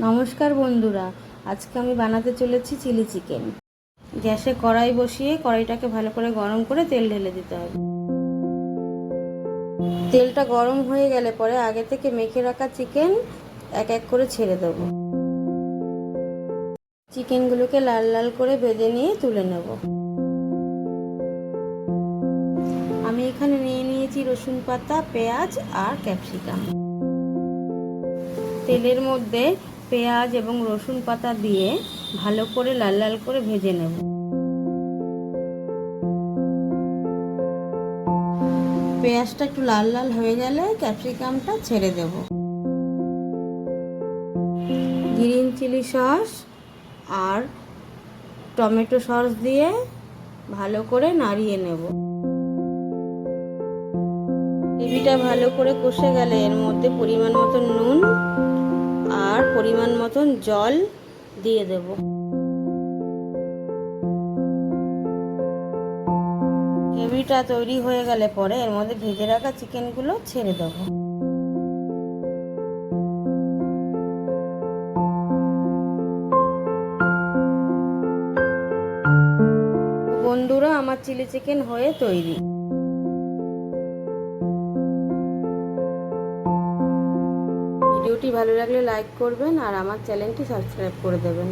নমস্কার বন্ধুরা, আজকে আমি বানাতে চলেছি চিলি চিকেন। গ্যাসে কড়াই বসিয়ে কড়াইটাকে ভালো করে গরম করে তেল ঢেলে দিতে হবে। তেলটা গরম হয়ে গেলে পরে আগে থেকে মেখে রাখা চিকেন এক এক করে ছেড়ে দেবো। চিকেনগুলোকে লাল লাল করে ভেজে নিয়ে তুলে নেব। আমি এখানে নিয়ে নিয়েছি রসুন পাতা, পেঁয়াজ আর ক্যাপসিকাম। তেলের মধ্যে পেঁয়াজ এবং রসুন পাতা দিয়ে ভালো করে লাল লাল করে ভেজে নেব। পেঁয়াজটা একটু লাল লাল হয়ে গেলে ক্যাপসিকামটা ছেড়ে দেব। গ্রিন চিলি সস আর টমেটো সস দিয়ে ভালো করে নাড়িয়ে নেব। গ্রেভিটা ভালো করে কষে গেলে এর মধ্যে পরিমাণ মতন নুন আর পরিমাণ মতন জল দিয়ে দেব। গ্রেভিটা তৈরি হয়ে গেলে পরে এর মধ্যে ভেজে রাখা চিকেনগুলো ছেড়ে দেব। বন্ধুরা, আমার চিলি চিকেন হয়ে তৈরি। ভিডিওটি ভালো লাগলে লাইক করবেন আর আমার চ্যানেলটি সাবস্ক্রাইব করে দেবেন।